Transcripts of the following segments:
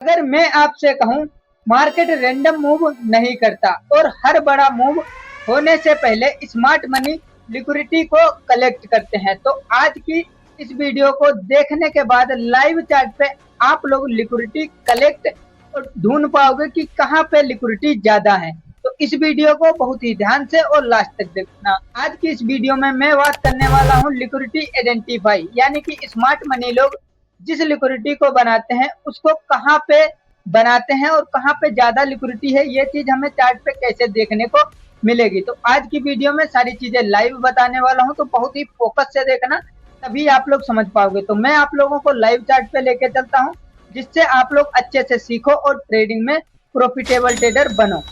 अगर मैं आपसे कहूं मार्केट रैंडम मूव नहीं करता और हर बड़ा मूव होने से पहले स्मार्ट मनी लिक्विडिटी को कलेक्ट करते हैं, तो आज की इस वीडियो को देखने के बाद लाइव चार्ट पे आप लोग लिक्विडिटी कलेक्ट और ढूंढ पाओगे कि कहां पे लिक्विडिटी ज्यादा है। तो इस वीडियो को बहुत ही ध्यान से और लास्ट तक देखना। आज की इस वीडियो में मैं बात करने वाला हूं लिक्विडिटी आइडेंटिफाई, यानी कि स्मार्ट मनी लोग जिस लिक्विडिटी को बनाते हैं उसको कहाँ पे बनाते हैं और कहाँ पे ज्यादा लिक्विडिटी है, ये चीज हमें चार्ट पे कैसे देखने को मिलेगी। तो आज की वीडियो में सारी चीजें लाइव बताने वाला हूँ, तो बहुत ही फोकस से देखना, तभी आप लोग समझ पाओगे। तो मैं आप लोगों को लाइव चार्ट पे लेके चलता हूँ, जिससे आप लोग अच्छे से सीखो और ट्रेडिंग में प्रॉफिटेबल ट्रेडर बनो।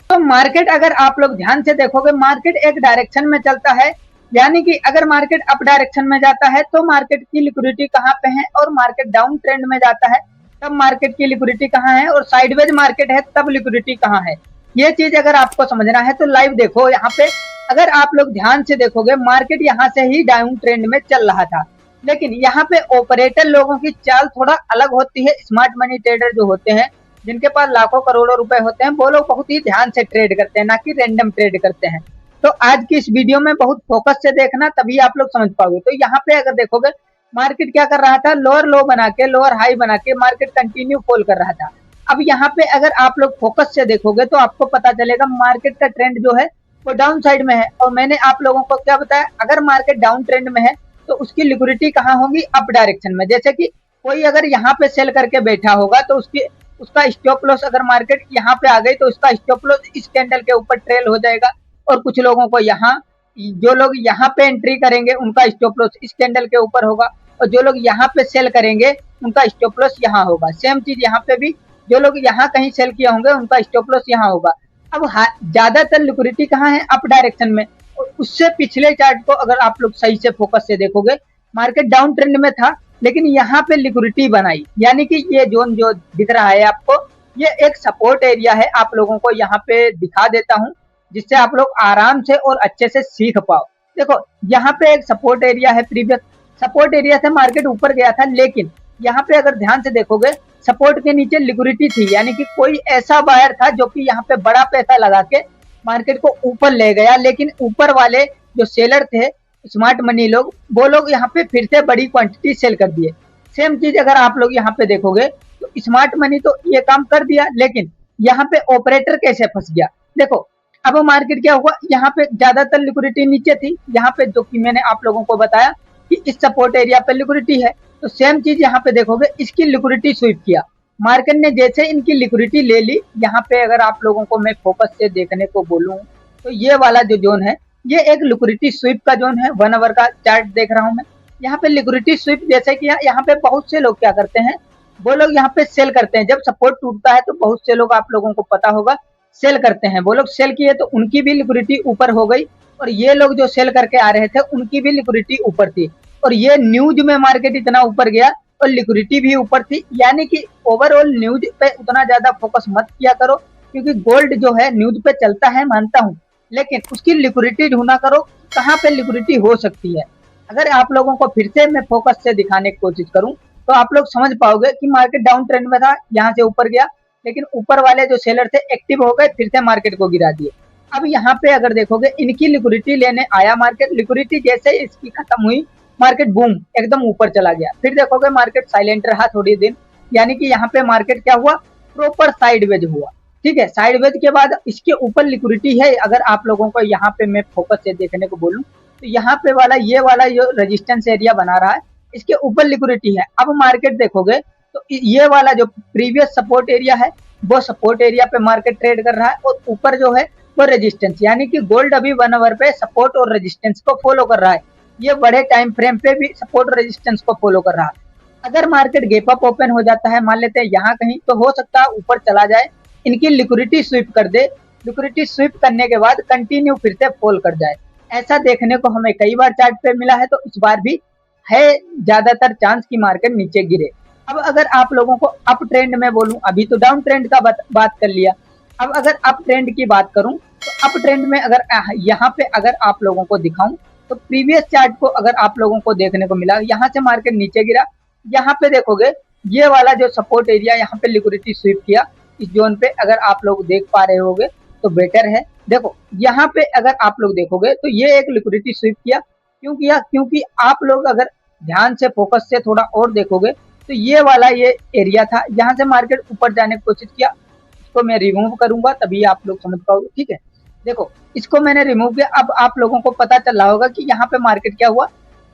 तो मार्केट अगर आप लोग ध्यान से देखोगे, मार्केट एक डायरेक्शन में चलता है, यानी कि अगर मार्केट अप डायरेक्शन में जाता है तो मार्केट की लिक्विडिटी कहाँ पे है, और मार्केट डाउन ट्रेंड में जाता है तब मार्केट की लिक्विडिटी कहाँ है, और साइडवेज मार्केट है तब लिक्विडिटी कहाँ है। ये चीज अगर आपको समझना है तो लाइव देखो। यहाँ पे अगर आप लोग ध्यान से देखोगे, मार्केट यहाँ से ही डाउन ट्रेंड में चल रहा था, लेकिन यहाँ पे ऑपरेटर लोगों की चाल थोड़ा अलग होती है। स्मार्ट मनी ट्रेडर जो होते हैं, जिनके पास लाखों करोड़ों रुपए होते हैं, वो लोग बहुत ही ध्यान से ट्रेड करते हैं, ना कि रैंडम ट्रेड करते हैं। तो आज की इस वीडियो में बहुत फोकस से देखना, तभी आप लोग समझ पाओगे। तो यहाँ पे अगर देखोगे, मार्केट क्या कर रहा था, लोअर लो बना के लोअर हाई बना के मार्केट कंटिन्यू फॉल कर रहा था। अब यहाँ पे अगर आप लोग फोकस से देखोगे तो आपको पता चलेगा मार्केट का ट्रेंड जो है वो डाउन साइड में है। और मैंने आप लोगों को क्या बताया, अगर मार्केट डाउन ट्रेंड में है तो उसकी लिक्विडिटी कहाँ होगी, अप डायरेक्शन में। जैसे कि कोई अगर यहाँ पे सेल करके बैठा होगा तो उसका स्टॉप लॉस, अगर मार्केट यहाँ पे आ गई तो उसका स्टॉप लॉस इस कैंडल के ऊपर ट्रेल हो जाएगा। और कुछ लोगों को यहाँ, जो लोग यहाँ पे एंट्री करेंगे उनका स्टॉप लॉस इस कैंडल के ऊपर होगा, और जो लोग यहाँ पे सेल करेंगे उनका स्टॉप लॉस यहाँ होगा। सेम चीज यहाँ पे भी, जो लोग यहाँ कहीं सेल किए होंगे उनका स्टॉप लॉस यहाँ होगा। अब ज्यादातर लिक्विडिटी कहाँ है, अप डायरेक्शन में। और उससे पिछले चार्ट को अगर आप लोग सही से फोकस से देखोगे, मार्केट डाउन ट्रेंड में था, लेकिन यहाँ पे लिक्विडिटी बनाई, यानी कि ये जोन जो दिख रहा है आपको, ये एक सपोर्ट एरिया है। आप लोगों को यहाँ पे दिखा देता हूँ, जिससे आप लोग आराम से और अच्छे से सीख पाओ। देखो यहाँ पे एक सपोर्ट एरिया है, प्रीवियस सपोर्ट एरिया से मार्केट ऊपर गया था, लेकिन यहाँ पे अगर ध्यान से देखोगे, सपोर्ट के नीचे लिक्विडिटी थी, यानी कि कोई ऐसा बायर था जो कि यहाँ पे बड़ा पैसा लगा के मार्केट को ऊपर ले गया। लेकिन ऊपर वाले जो सेलर थे, स्मार्ट मनी लोग, वो लोग यहाँ पे फिर से बड़ी क्वांटिटी सेल कर दिए। सेम चीज अगर आप लोग यहाँ पे देखोगे तो स्मार्ट मनी तो ये काम कर दिया, लेकिन यहाँ पे ऑपरेटर कैसे फंस गया। देखो अब मार्केट क्या हुआ, यहाँ पे ज्यादातर लिक्विडिटी नीचे थी, यहाँ पे जो कि मैंने आप लोगों को बताया कि इस सपोर्ट एरिया पे लिक्विडिटी है। तो सेम चीज यहाँ पे देखोगे, इसकी लिक्विडिटी स्वीप किया मार्केट ने। जैसे इनकी लिक्विडिटी ले ली, यहाँ पे अगर आप लोगों को मैं फोकस से देखने को बोलूं तो ये वाला जो जोन है, ये एक लिक्विडिटी स्वीप का जोन है। 1 आवर का चार्ट देख रहा हूं मैं। यहाँ पे लिक्विडिटी स्वीप, जैसे कि यहाँ पे बहुत से लोग क्या करते हैं, वो लोग यहाँ पे सेल करते हैं। जब सपोर्ट टूटता है तो बहुत से लोग, आप लोगों को पता होगा, सेल करते हैं। वो लोग सेल किए तो उनकी भी लिक्विडिटी ऊपर हो गई, और ये लोग जो सेल करके आ रहे थे उनकी भी लिक्विडिटी ऊपर थी। और ये न्यूज में मार्केट इतना ऊपर गया और लिक्विडिटी भी ऊपर थी। यानी कि ओवरऑल न्यूज पे उतना ज्यादा फोकस मत किया करो, क्योंकि गोल्ड जो है न्यूज पे चलता है, मानता हूँ, लेकिन उसकी लिक्विडिटी ढूंढा करो, कहाँ पे लिक्विडिटी हो सकती है। अगर आप लोगों को फिर से मैं फोकस से दिखाने की कोशिश करूं तो आप लोग समझ पाओगे कि मार्केट डाउन ट्रेंड में था, यहाँ से ऊपर गया, लेकिन ऊपर वाले जो सेलर थे एक्टिव हो गए, फिर से मार्केट को गिरा दिए। अब यहाँ पे अगर देखोगे, इनकी लिक्विडिटी लेने आया मार्केट, लिक्विडिटी जैसे इसकी खत्म हुई, मार्केट बूम एकदम ऊपर चला गया। फिर देखोगे मार्केट साइलेंट रहा थोड़ी दिन, यानी कि यहाँ पे मार्केट क्या हुआ, प्रॉपर साइडवेज हुआ। ठीक है, साइडवेज के बाद इसके ऊपर लिक्विडिटी है। अगर आप लोगों को यहाँ पे मैं फोकस से देखने को बोलूं तो यहाँ पे वाला, ये वाला जो रेजिस्टेंस एरिया बना रहा है, इसके ऊपर लिक्विडिटी है। अब मार्केट देखोगे तो ये वाला जो प्रीवियस सपोर्ट एरिया है, वो सपोर्ट एरिया पे मार्केट ट्रेड कर रहा है, और ऊपर जो है वो रेजिस्टेंस, यानी कि गोल्ड अभी 1 आवर पे सपोर्ट और रेजिस्टेंस को फॉलो कर रहा है। ये बड़े टाइम फ्रेम पे भी सपोर्ट और रेजिस्टेंस को फॉलो कर रहा है। अगर मार्केट गैप अप ओपन हो जाता है, मान लेते हैं यहाँ कहीं, तो हो सकता है ऊपर चला जाए, इनकी लिक्विडिटी स्वीप कर दे। लिक्विडिटी स्वीप करने के बाद कंटिन्यू फिर से फॉल कर जाए। ऐसा देखने को हमें कई बार चार्ट पे मिला है, तो इस बार भी है ज्यादातर चांस की मार्केट नीचे गिरे। अब अगर आप लोगों को अप ट्रेंड में बोलूं, अभी तो डाउन ट्रेंड का बात कर लिया, अब अगर अप ट्रेंड की बात करूं तो अप ट्रेंड में अगर यहाँ पे अगर आप लोगों को दिखाऊं तो प्रीवियस चार्ट को अगर आप लोगों को देखने को मिला, यहाँ से मार्केट नीचे गिरा, यहाँ पे देखोगे ये वाला जो सपोर्ट एरिया यहाँ पे लिक्विडिटी स्वीप किया इस जोन पे, अगर आप लोग देख पा रहे होगे तो बेटर है। देखो यहाँ पे अगर आप लोग देखोगे तो ये एक लिक्विडिटी स्वीप किया। क्यों किया? क्योंकि आप लोग अगर ध्यान से फोकस से थोड़ा और देखोगे तो ये वाला ये एरिया था, यहाँ से मार्केट ऊपर जाने की कोशिश किया। इसको मैं रिमूव करूंगा तभी आप लोग समझ पाओगे, ठीक है। देखो इसको मैंने रिमूव किया। अब आप लोगों को पता चल रहा होगा कि यहाँ पे मार्केट क्या हुआ,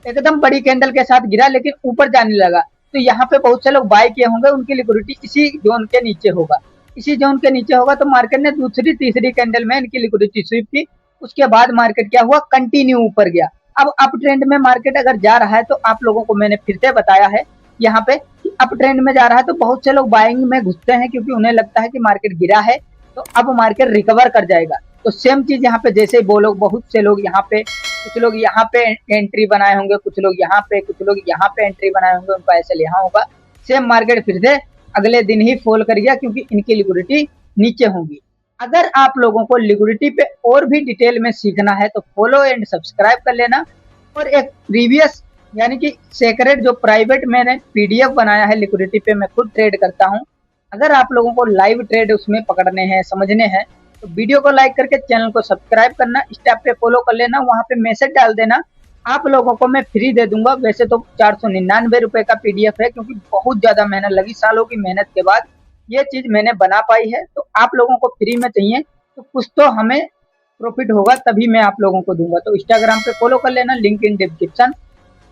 एकदम बड़ी कैंडल के साथ गिरा लेकिन ऊपर जाने लगा। तो यहाँ पे बहुत से लोग बाय किए होंगे, उनकी लिक्विडिटी इसी जोन के नीचे होगा। इसी जोन के नीचे होगा तो मार्केट ने दूसरी तीसरी कैंडल में इनकी लिक्विडिटी स्वीप की। उसके बाद मार्केट क्या हुआ, कंटिन्यू ऊपर गया। अब अप ट्रेंड में मार्केट अगर जा रहा है तो आप लोगों को मैंने फिर से बताया है यहाँ पे कि अप ट्रेंड में जा रहा है तो बहुत से लोग बाइंग में घुसते हैं, क्योंकि उन्हें लगता है कि मार्केट गिरा है तो अब मार्केट रिकवर कर जाएगा। तो सेम चीज यहाँ पे, जैसे वो लोग बहुत से लोग यहाँ पे, कुछ लोग यहाँ पे एंट्री बनाए होंगे, कुछ लोग यहाँ पे, कुछ लोग यहाँ पे एंट्री बनाए होंगे, उनका ऐसे यहाँ होगा। सेम मार्केट फिर से अगले दिन ही फॉल कर गया क्योंकि इनकी लिक्विडिटी नीचे होगी। अगर आप लोगों को लिक्विडिटी पे और भी डिटेल में सीखना है तो फॉलो एंड सब्सक्राइब कर लेना। और एक प्रीवियस यानी कि सेक्रेट जो प्राइवेट मैंने पीडीएफ बनाया है लिक्विडिटी पे, मैं खुद ट्रेड करता हूँ। अगर आप लोगों को लाइव ट्रेड उसमें पकड़ने हैं, समझने हैं, तो वीडियो को लाइक करके चैनल को सब्सक्राइब करना, स्टेप पे फॉलो कर लेना, वहां पे मैसेज डाल देना। आप लोगों को मैं फ्री दे दूंगा। वैसे तो 499 रुपए का पीडीएफ है, क्योंकि बहुत ज्यादा मेहनत लगी, सालों की मेहनत के बाद ये चीज मैंने बना पाई है। तो आप लोगों को फ्री में चाहिए तो कुछ तो हमें प्रॉफिट होगा, तभी मैं आप लोगों को दूंगा। तो इंस्टाग्राम पे फॉलो कर लेना, लिंक इन डिस्क्रिप्शन।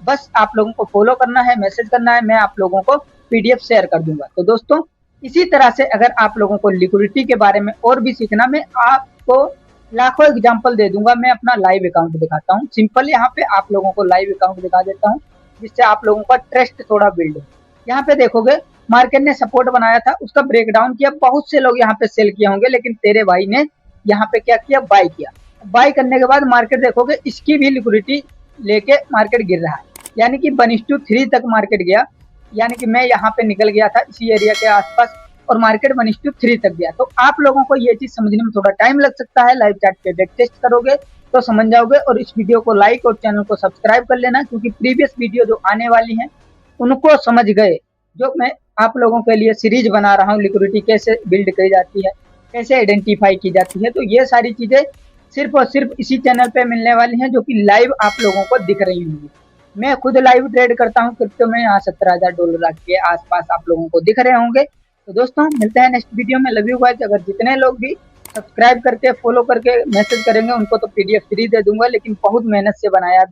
बस आप लोगों को फॉलो करना है, मैसेज करना है, मैं आप लोगों को पीडीएफ शेयर कर दूंगा। तो दोस्तों इसी तरह से अगर आप लोगों को लिक्विडिटी के बारे में और भी सीखना, मैं आपको लाखों एग्जांपल दे दूंगा। मैं अपना लाइव अकाउंट दिखाता हूँ, सिंपल यहाँ पे आप लोगों को लाइव अकाउंट दिखा देता हूँ, जिससे आप लोगों का ट्रस्ट थोड़ा बिल्ड हो। यहाँ पे देखोगे मार्केट ने सपोर्ट बनाया था, उसका ब्रेकडाउन किया। बहुत से लोग यहाँ पे सेल किए होंगे, लेकिन तेरे भाई ने यहाँ पे क्या किया, बाय किया। बाय करने के बाद मार्केट देखोगे इसकी भी लिक्विडिटी लेके मार्केट गिर रहा है, यानी कि 1:3 तक मार्केट गया। यानी कि मैं यहाँ पे निकल गया था इसी एरिया के आसपास और मार्केट 1:3 तक गया। तो आप लोगों को ये चीज समझने में थोड़ा टाइम लग सकता है, लाइव चार्ट पे बैक टेस्ट करोगे तो समझ जाओगे। और इस वीडियो को लाइक और चैनल को सब्सक्राइब कर लेना, क्योंकि प्रीवियस वीडियो जो आने वाली है उनको समझ गए, जो मैं आप लोगों के लिए सीरीज बना रहा हूँ, लिक्विडिटी कैसे बिल्ड की जाती है, कैसे आइडेंटिफाई की जाती है। तो ये सारी चीजें सिर्फ और सिर्फ इसी चैनल पे मिलने वाली हैं, जो कि लाइव आप लोगों को दिख रही होंगी। मैं खुद लाइव ट्रेड करता हूँ क्रिप्टो में, यहाँ $17,000 के आसपास आप लोगों को दिख रहे होंगे। तो दोस्तों मिलते हैं नेक्स्ट वीडियो में। Love you guys. अगर जितने लोग भी सब्सक्राइब करके फॉलो करके मैसेज करेंगे उनको तो पीडीएफ फ्री दे दूंगा, लेकिन बहुत मेहनत से बनाया दोस्तों।